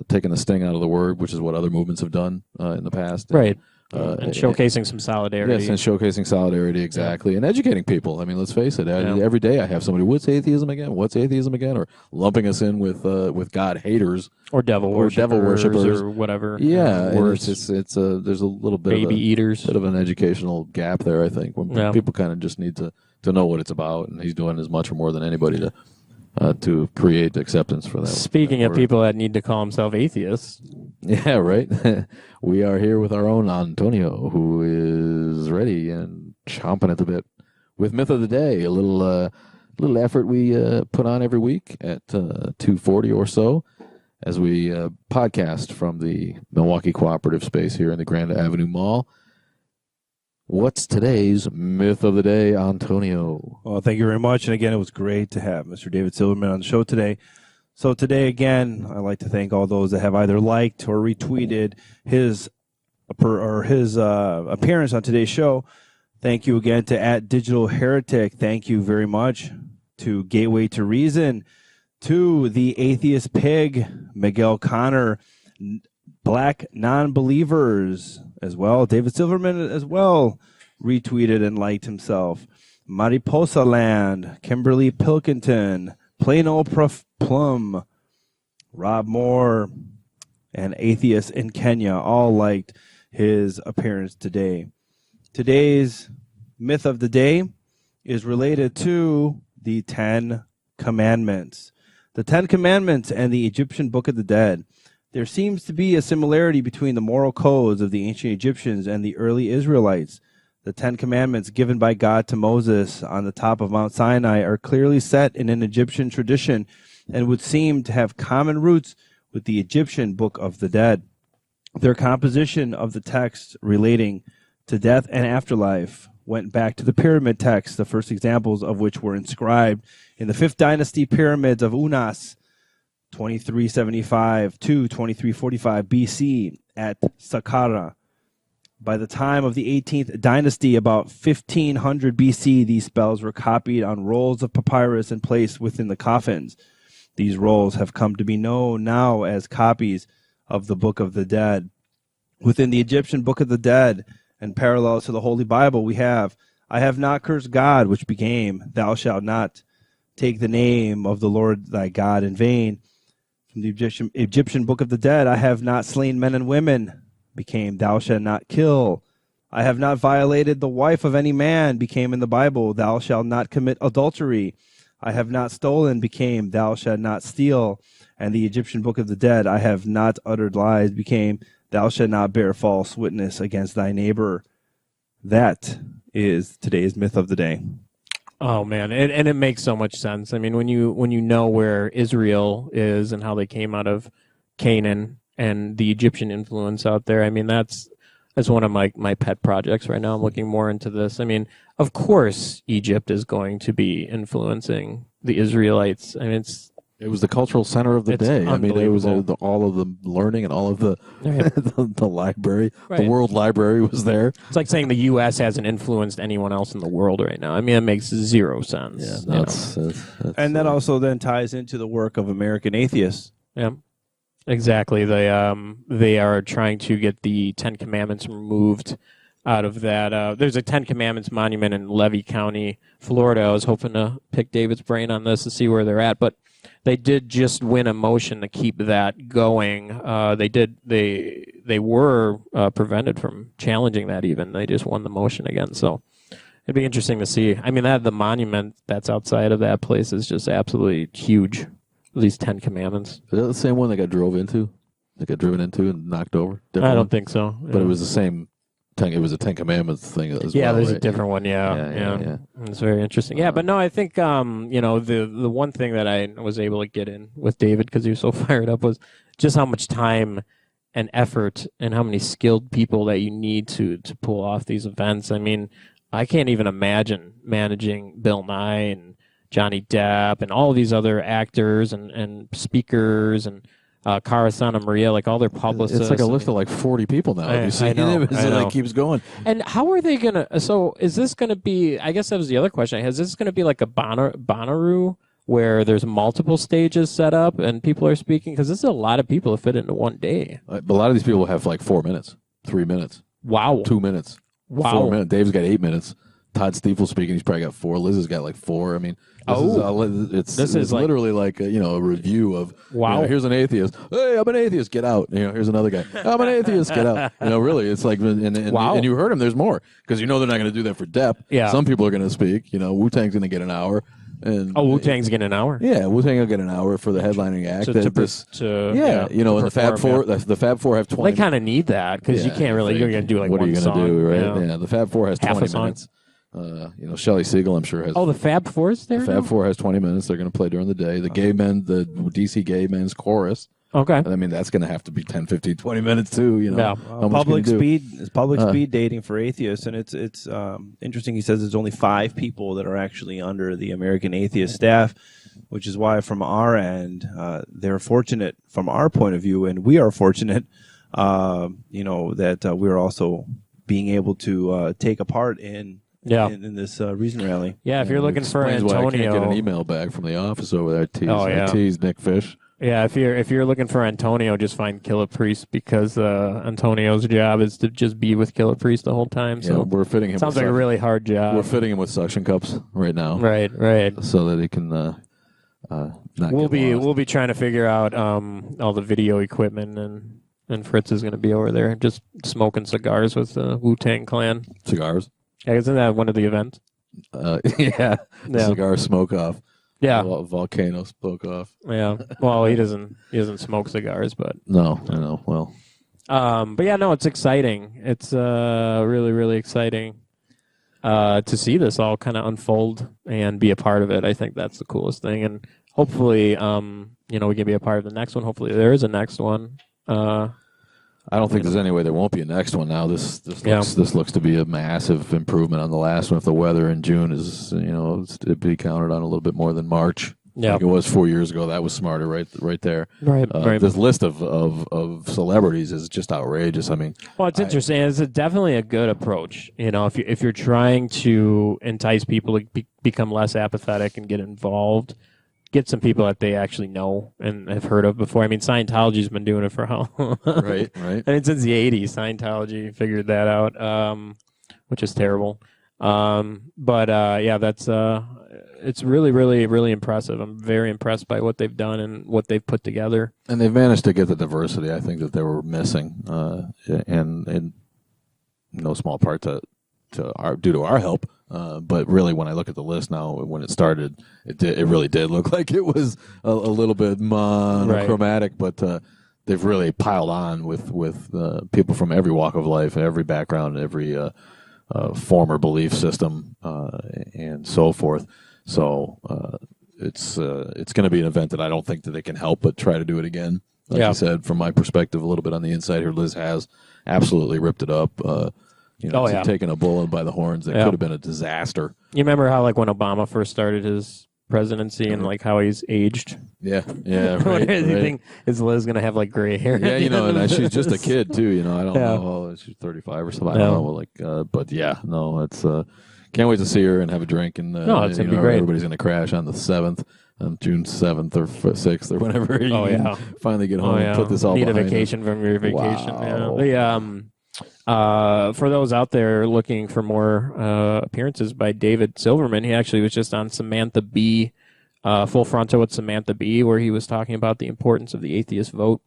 taking the sting out of the word, which is what other movements have done in the past. Right. And showcasing some solidarity. Yes, and showcasing solidarity, exactly. And educating people. I mean, let's face it. Every day I have somebody, what's atheism again? What's atheism again? Or lumping us in with God haters. Or devil worshippers. Or whatever. Yeah. And it's there's a little bit baby eaters. Bit of an educational gap there, I think, when people kind of just need to know what it's about. And he's doing as much or more than anybody to create acceptance for that. Speaking of people that need to call themselves atheists. Yeah, right. We are here with our own Antonio, who is ready and chomping at the bit with Myth of the Day, a little effort we put on every week at 2:40 or so as we podcast from the Milwaukee Cooperative Space here in the Grand Avenue Mall. What's today's Myth of the Day, Antonio? Well, thank you very much. And again, it was great to have Mr. David Silverman on the show today. So today, again, I'd like to thank all those that have either liked or retweeted his appearance on today's show. Thank you again to @DigitalHeretic. Thank you very much to Gateway to Reason, to the Atheist Pig, Miguel Connor, Black Non-Believers as well. David Silverman as well retweeted and liked himself. Mariposa Land, Kimberly Pilkington, Plain Old Plum, Rob Moore, and Atheists in Kenya all liked his appearance today. Today's Myth of the Day is related to the 10 Commandments. The 10 Commandments and the Egyptian Book of the Dead. There seems to be a similarity between the moral codes of the ancient Egyptians and the early Israelites. The 10 Commandments given by God to Moses on the top of Mount Sinai are clearly set in an Egyptian tradition and would seem to have common roots with the Egyptian Book of the Dead. Their composition of the text relating to death and afterlife went back to the pyramid text, the first examples of which were inscribed in the 5th dynasty pyramids of Unas, 2375 to 2345 BC at Saqqara. By the time of the 18th dynasty, about 1500 BC, these spells were copied on rolls of papyrus and placed within the coffins. These rolls have come to be known now as copies of the Book of the Dead. Within the Egyptian Book of the Dead, and parallels to the Holy Bible, we have, I have not cursed God, which became, thou shalt not take the name of the Lord thy God in vain. From the Egyptian Book of the Dead, I have not slain men and women, became, thou shalt not kill. I have not violated the wife of any man, became in the Bible, thou shalt not commit adultery. I have not stolen, became, thou shalt not steal. And the Egyptian Book of the Dead, I have not uttered lies, became, thou shalt not bear false witness against thy neighbor. That is today's Myth of the Day. Oh man, and it makes so much sense. I mean, when you know where Israel is and how they came out of Canaan and the Egyptian influence out there, I mean that's one of my pet projects right now. I'm looking more into this. I mean, of course, Egypt is going to be influencing the Israelites. I mean, it was the cultural center of the day. I mean, it was all of the learning and all of the the library. Right. The World Library was there. It's like saying the U.S. hasn't influenced anyone else in the world right now. I mean, it makes zero sense. Yeah, that's and that also then ties into the work of American Atheists. Yeah, exactly. They are trying to get the Ten Commandments removed out of that. There's a Ten Commandments monument in Levy County, Florida. I was hoping to pick David's brain on this to see where they're at, but they did just win a motion to keep that going. They were prevented from challenging that even. They just won the motion again. So it'd be interesting to see. I mean, the monument that's outside of that place is just absolutely huge. These Ten Commandments. Is that the same one they got driven into and knocked over? I don't think so. But it was the same. It was a Ten Commandments thing as well. Yeah, there's right? a different one. Yeah. It's very interesting. Yeah, but no, I think the one thing that I was able to get in with David because he was so fired up was just how much time and effort and how many skilled people that you need to pull off these events. I mean, I can't even imagine managing Bill Nye and Johnny Depp and all these other actors and speakers and Cara Santa Maria, like all their publicists. It's like a list of like 40 people now. I know. It keeps going. And how are they going to... So is this going to be... I guess that was the other question. Is this going to be like a Bonnaroo where there's multiple stages set up and people are speaking? Because this is a lot of people to fit into one day. A lot of these people have like 4 minutes, 3 minutes. Wow. 2 minutes. Wow. 4 minutes. Dave's got 8 minutes. Todd Stiefel's speaking. He's probably got 4. Liz has got like 4. I mean, this is literally like a review of. Wow. Here's an atheist. Hey, I'm an atheist. Get out. Here's another guy. I'm an atheist. Get out. Really, it's like wow. And you heard him. There's more because they're not going to do that for Depp. Yeah. Some people are going to speak. Wu-Tang's going to get an hour. And Wu-Tang's getting an hour. Yeah, Wu-Tang will get an hour for the headlining act. And the Fab Four have 20. Well, they kind of need that because you can't really. You're going to do like what one are you going to do, right? Yeah, the Fab Four has half 20 minutes. Shelley Siegel, I'm sure has. Oh, the Fab Four's there. The Fab Four has 20 minutes. They're going to play during the day. The gay men, the DC Gay Men's Chorus. Okay. I mean, that's going to have to be 10, 15, 20 minutes too. Yeah. Public speed dating for atheists, and it's interesting. He says there's only 5 people that are actually under the American Atheist staff, which is why from our end, they're fortunate from our point of view, and we are fortunate, that we're also being able to take a part in this Reason Rally. Yeah, if you're looking for Antonio, why I can't get an email back from the office over there. I teased Nick Fish. Yeah, if you're looking for Antonio, just find Killer Priest because Antonio's job is to just be with Killer Priest the whole time. So we're fitting him. Sounds like a really hard job. We're fitting him with suction cups right now. Right. So that he can not. We'll be trying to figure out all the video equipment and Fritz is going to be over there just smoking cigars with the Wu-Tang Clan. Cigars. Yeah, isn't that one of the events? Cigar smoke off. Yeah, volcano smoke off. Yeah, well, he doesn't smoke cigars, but no, I know. Well, but yeah, no, it's exciting. It's really, really exciting to see this all kind of unfold and be a part of it. I think that's the coolest thing, and hopefully, we can be a part of the next one. Hopefully, there is a next one. I don't think there's any way there won't be a next one now. This looks to be a massive improvement on the last one. If the weather in June is, to be counted on a little bit more than March, like it was 4 years ago, that was smarter right there. Right. This list of celebrities is just outrageous. I mean, well, it's interesting. It's definitely a good approach. If you're trying to entice people to become less apathetic and get involved. Get some people that they actually know and have heard of before. I mean, Scientology's been doing it for how? Right. I mean, since the 80s, Scientology figured that out, which is terrible. That's it's really, really, really impressive. I'm very impressed by what they've done and what they've put together. And they've managed to get the diversity I think that they were missing, and in no small part due to our help. But really, when I look at the list now, when it started, it really did look like it was a little bit monochromatic. Right. But they've really piled on with people from every walk of life, every background, every former belief system and so forth. So it's going to be an event that I don't think that they can help but try to do it again. Like you said, from my perspective, a little bit on the inside here, Liz has absolutely ripped it up. Taking a bull by the horns that could have been a disaster. You remember how, like, when Obama first started his presidency and, like, how he's aged? Yeah, right. You think, is Liz going to have, like, gray hair? Yeah, and she's just a kid, too, I don't know. She's 35 or something. I don't know. But, it's... can't wait to see her and have a drink. And it's going to be great. Everybody's going to crash on the 7th. On June 7th or 6th or whenever you finally get home and put this all behind a vacation from your vacation. Wow. For those out there looking for more appearances by David Silverman, he actually was just on Samantha Bee, Full Frontal with Samantha Bee, where he was talking about the importance of the atheist vote.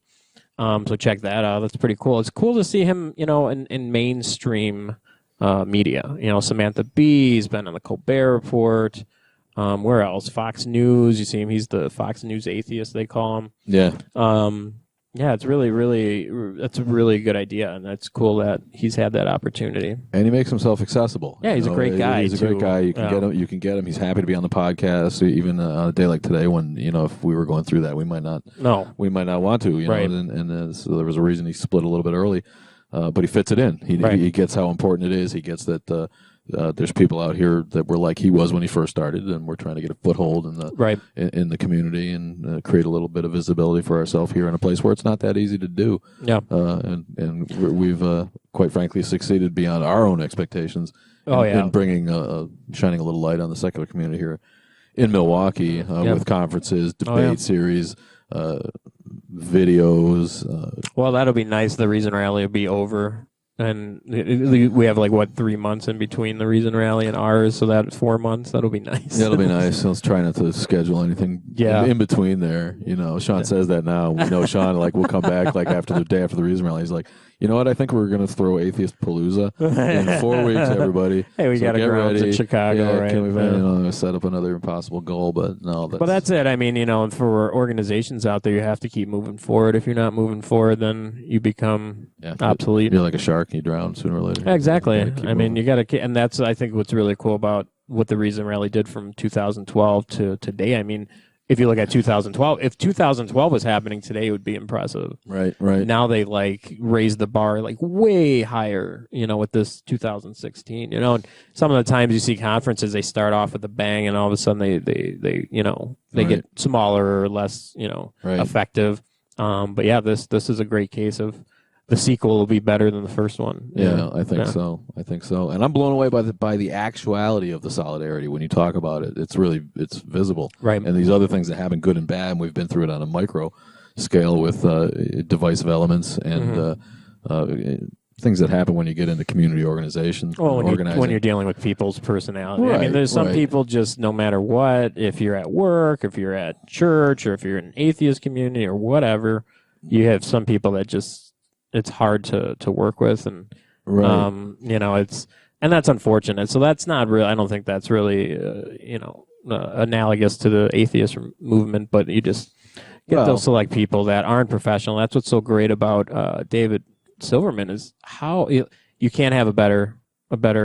So check that out. That's pretty cool. It's cool to see him, in mainstream media. Samantha Bee's been on the Colbert Report. Where else? Fox News. You see him. He's the Fox News atheist, they call him. Yeah. It's really, that's a really good idea, and that's cool that he's had that opportunity. And he makes himself accessible. Yeah, he's a great guy. He's a great guy. You can get him. You can get him. He's happy to be on the podcast, even on a day like today, when if we were going through that, we might not. No, we might not want to. Right. So there was a reason he split a little bit early, but he fits it in. He gets how important it is. He gets that. There's people out here that were like he was when he first started, and we're trying to get a foothold in the community and create a little bit of visibility for ourselves here in a place where it's not that easy to do. Yeah, and we've quite frankly succeeded beyond our own expectations. In bringing shining a little light on the secular community here in Milwaukee with conferences, debate series. Videos. Well, that'll be nice. The Reason Rally will be over. And we have 3 months in between the Reason Rally and ours, so that's 4 months. That'll be nice. That'll be nice. So let's try not to schedule anything in between there. Sean says that now. We know Sean will come back after the day after the Reason Rally. He's like, you know what? I think we're going to throw Atheist Palooza in 4 weeks, everybody. Hey, we got to grounds in Chicago, right? Can we set up another impossible goal? But no. But that's it. I mean, for organizations out there, you have to keep moving forward. If you're not moving forward, then you become obsolete. You're like a shark and you drown sooner or later. Yeah, exactly. You got to, and that's, I think, what's really cool about what the Reason Rally did from 2012 to today. I mean, if you look at 2012, if 2012 was happening today, it would be impressive. Right. Now they raised the bar way higher, with this 2016. And some of the times you see conferences, they start off with a bang, and all of a sudden they get smaller or less, effective. But yeah, this is a great case of the sequel will be better than the first one. Yeah, I think so. And I'm blown away by the actuality of the solidarity when you talk about it. It's visible. Right. And these other things that happen, good and bad, and we've been through it on a micro scale with divisive elements and things that happen when you get into community organizations. Well, when you're dealing with people's personality. Right, I mean, there's some people just, no matter what, if you're at work, if you're at church, or if you're in an atheist community or whatever, you have some people that just, it's hard to work with, and it's, and that's unfortunate. So that's not really, I don't think that's really analogous to the atheist movement, but you just get those select people that aren't professional. That's what's so great about David Silverman, is how you can't have a better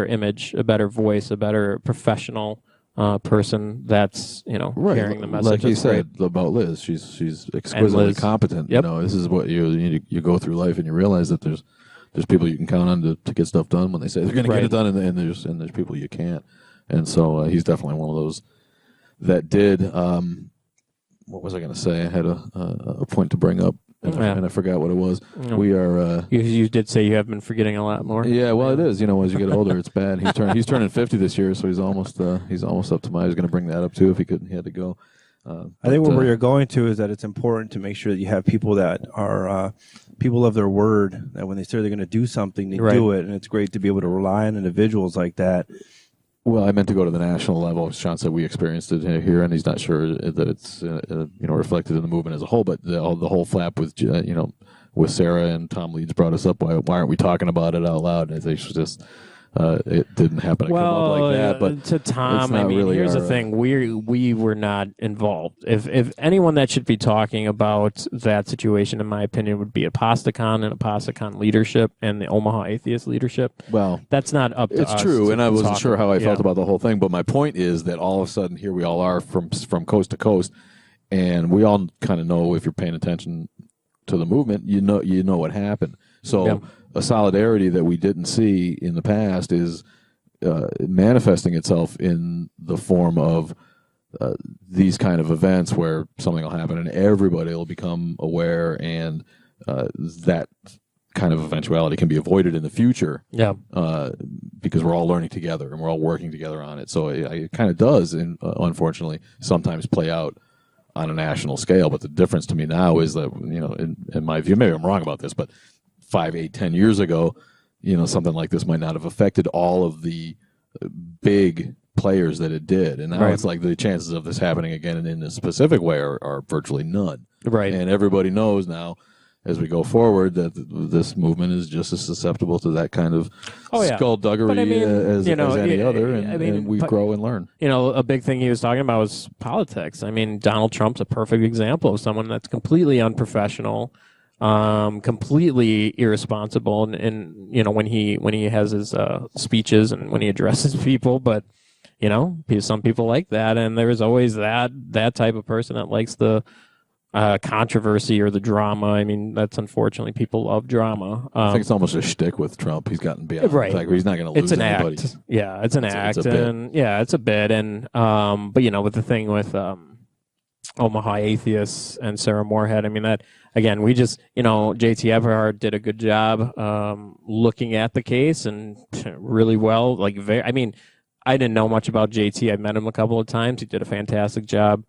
image, a better voice, a better professional person that's carrying the message. Like you said about Liz, she's exquisitely competent. Yep. This is what you go through life and you realize that there's people you can count on to get stuff done when they say they're going to get it done, and there's people you can't. And so he's definitely one of those that did. What was I going to say? I had a point to bring up. And I forgot what it was. We are. You did say you have been forgetting a lot more. Yeah, well, it is. As you get older, it's bad. He's turning 50 this year, so he's almost up to my. I was going to bring that up too if he couldn't. He had to go. I think where you're going to is that it's important to make sure that you have people that are people of their word. That when they say they're going to do something, they do it, and it's great to be able to rely on individuals like that. Well, I meant to go to the national level. As Sean said, we experienced it here, and he's not sure that it's reflected in the movement as a whole. But the whole flap with with Sarah and Tom Leeds brought us up. Why aren't we talking about it out loud? And it's just it didn't happen to come up like that. But to Tom, I mean, really here's the thing: we were not involved. If anyone that should be talking about that situation, in my opinion, would be Apostacon and Apostacon leadership and the Omaha Atheist leadership. Well, that's not up to us. It's true, and I wasn't sure how I felt yeah. about the whole thing. But my point is that all of a sudden, here we all are from coast to coast, and we all kind of know, if you're paying attention to the movement, you know what happened. So. Yeah. A solidarity that we didn't see in the past is manifesting itself in the form of these kind of events where something will happen and everybody will become aware, and that kind of eventuality can be avoided in the future. Yeah. Because we're all learning together and we're all working together on it. So it kind of does, and unfortunately, sometimes play out on a national scale. But the difference to me now is that, in my view, maybe I'm wrong about this, but 5, 8, 10 years ago, something like this might not have affected all of the big players that it did. And now it's like the chances of this happening again and in a specific way are virtually none. Right. And everybody knows now, as we go forward, that this movement is just as susceptible to that kind of skullduggery as any other. And we grow and learn. A big thing he was talking about was politics. I mean, Donald Trump's a perfect example of someone that's completely unprofessional, completely irresponsible, and when he has his speeches and when he addresses people. But some people like that, and there's always that type of person that likes the controversy or the drama. I mean, that's unfortunately, people love drama. I think it's almost a shtick with Trump. He's gotten beyond the fact where he's not going to lose anybody. Act. Yeah, it's an act, it's a bit. and it's a bit. And but with the thing with Omaha Atheists and Sarah Moorhead, I mean, that again, we just JT Everhart did a good job looking at the case and really well. I didn't know much about JT. I met him a couple of times. He did a fantastic job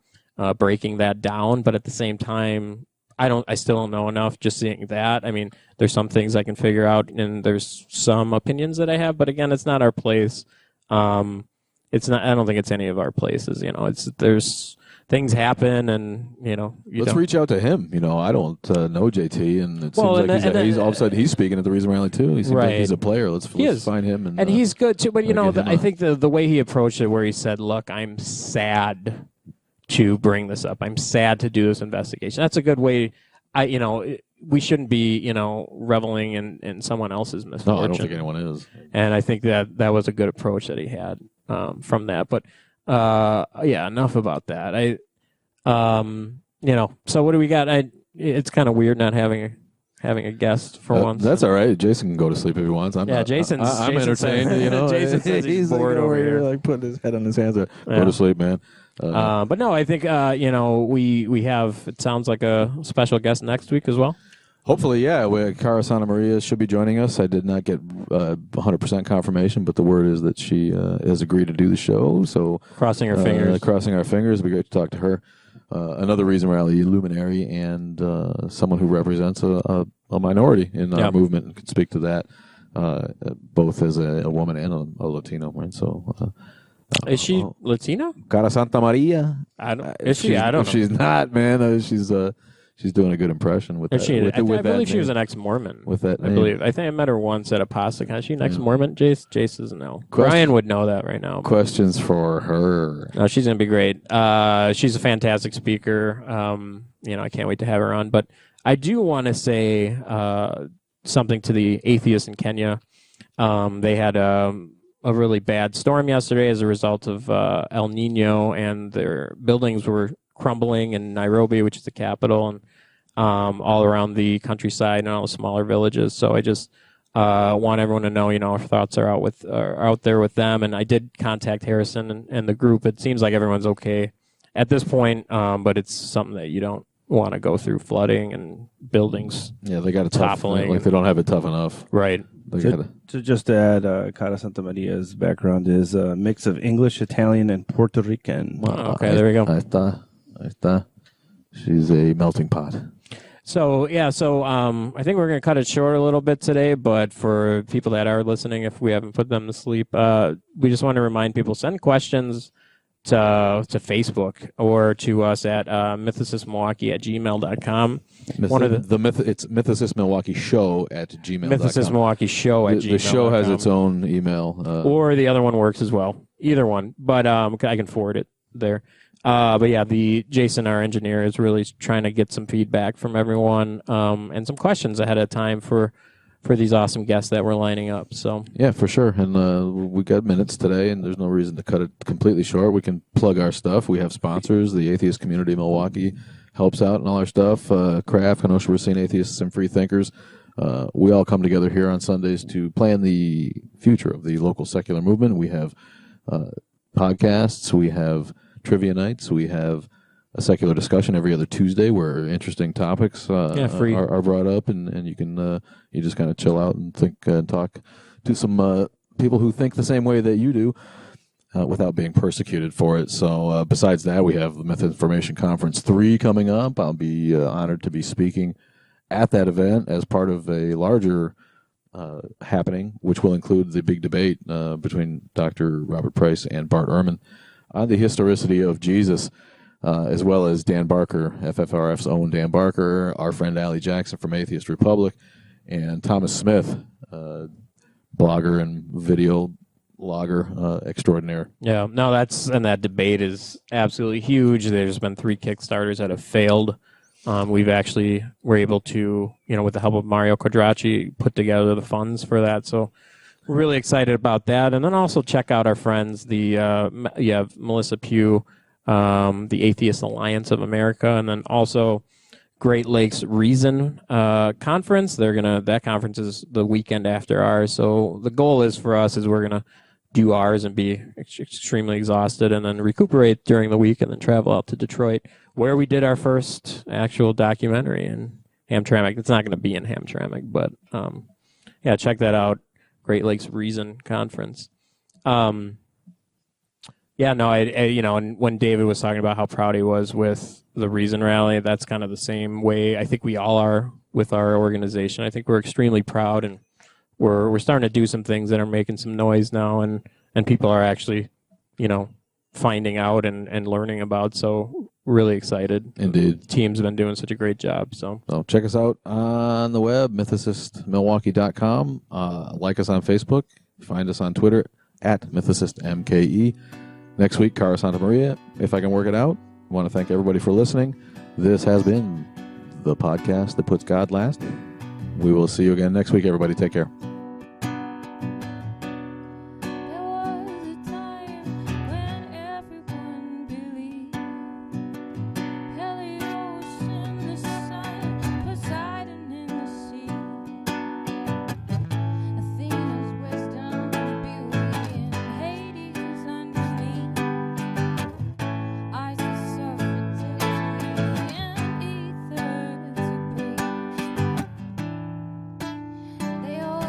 breaking that down. But at the same time, I still don't know enough just seeing that. I mean, there's some things I can figure out, and there's some opinions that I have. But again, it's not our place. It's not. I don't think it's any of our places. There's things happen, and let's reach out to him. I don't know JT, and it seems like he's all of a sudden he's speaking at the Reason Rally too. He seems like he's a player. Let's find him, and he's good too. But I think the way he approached it, where he said, "Look, I'm sad to bring this up. I'm sad to do this investigation." That's a good way. We shouldn't be reveling in someone else's misfortune. No, I don't think anyone is. And I think that was a good approach that he had from that. But enough about that. So what do we got? It's kind of weird not having a guest for once. That's all right. Jason can go to sleep if he wants. I'm Jason's entertained. Jason says he's bored over here, like putting his head on his hands. Go to sleep, man. But no, I think we have. It sounds like a special guest next week as well. Hopefully, yeah. Cara Santa Maria should be joining us. I did not get 100% confirmation, but the word is that she has agreed to do the show. So crossing our fingers. Crossing our fingers. It'd be great to talk to her. Another Reason Rally luminary and someone who represents a minority in our movement and can speak to that, both as a woman and a Latino. Right? So. Is she Latino? Cara Santa Maria. Is she? I don't know. She's not, man. She's doing a good impression with that. I believe she was an ex-Mormon. With that name. I believe. I think I met her once at Apostacon. Is she an ex-Mormon? Jace doesn't know. Brian would know that right now. Questions for her. No, she's going to be great. She's a fantastic speaker. I can't wait to have her on. But I do want to say something to the atheists in Kenya. They had a really bad storm yesterday as a result of El Nino, and their buildings were crumbling in Nairobi, which is the capital, and all around the countryside and all the smaller villages. So I just want everyone to know, our thoughts are out there with them. And I did contact Harrison and the group. It seems like everyone's okay at this point, but it's something that you don't want to go through, flooding and buildings. Yeah, they got it toppling. Like they don't have it tough enough. Right. Just to add, Cara Santa Maria's background is a mix of English, Italian, and Puerto Rican. Okay, there we go. Ahí está. She's a melting pot. So, I think we're going to cut it short a little bit today, but for people that are listening, if we haven't put them to sleep, we just want to remind people, send questions to Facebook or to us at mythicistmilwaukee@gmail.com. It's Mythicist Milwaukee Show at gmail.com. Mythicist Milwaukee Show at gmail.com. The show has its own email. Or the other one works as well. Either one. But I can forward it there. But yeah, Jason, our engineer, is really trying to get some feedback from everyone and some questions ahead of time for these awesome guests that we're lining up. So yeah, for sure. And we got minutes today, and there's no reason to cut it completely short. We can plug our stuff. We have sponsors. The Atheist Community Milwaukee helps out in all our stuff. Craft, Kenosha Racine Atheists and Free Thinkers. We all come together here on Sundays to plan the future of the local secular movement. We have podcasts. We have trivia nights. We have a secular discussion every other Tuesday where interesting topics are brought up, and you can you just kind of chill out and think and talk to some people who think the same way that you do without being persecuted for it. So besides that, we have the Myth Information Conference 3 coming up. I'll be honored to be speaking at that event as part of a larger happening, which will include the big debate between Dr. Robert Price and Bart Ehrman on the historicity of Jesus, as well as Dan Barker, FFRF's own Dan Barker, our friend Allie Jackson from Atheist Republic, and Thomas Smith, blogger and video logger extraordinaire. Yeah, no, that debate is absolutely huge. There's been 3 Kickstarters that have failed. We're able to, with the help of Mario Quadracci, put together the funds for that. So we're really excited about that. And then also check out our friends, Melissa Pugh, the Atheist Alliance of America, and then also Great Lakes Reason Conference. That conference is the weekend after ours. So the goal is for us we're gonna do ours and be extremely exhausted, and then recuperate during the week, and then travel out to Detroit, where we did our first actual documentary in Hamtramck. It's not going to be in Hamtramck, but yeah, check that out. Great Lakes Reason Conference. And when David was talking about how proud he was with the Reason Rally, that's kind of the same way I think we all are with our organization. I think we're extremely proud, and we're starting to do some things that are making some noise now, and people are actually, finding out and learning about. So really excited. Indeed. The team's been doing such a great job. So check us out on the web, mythicistmilwaukee.com. Like us on Facebook. Find us on Twitter at mythicistmke. Next week, Cara Santa Maria, if I can work it out. I want to thank everybody for listening. This has been the podcast that puts God last. We will see you again next week, everybody. Take care. They all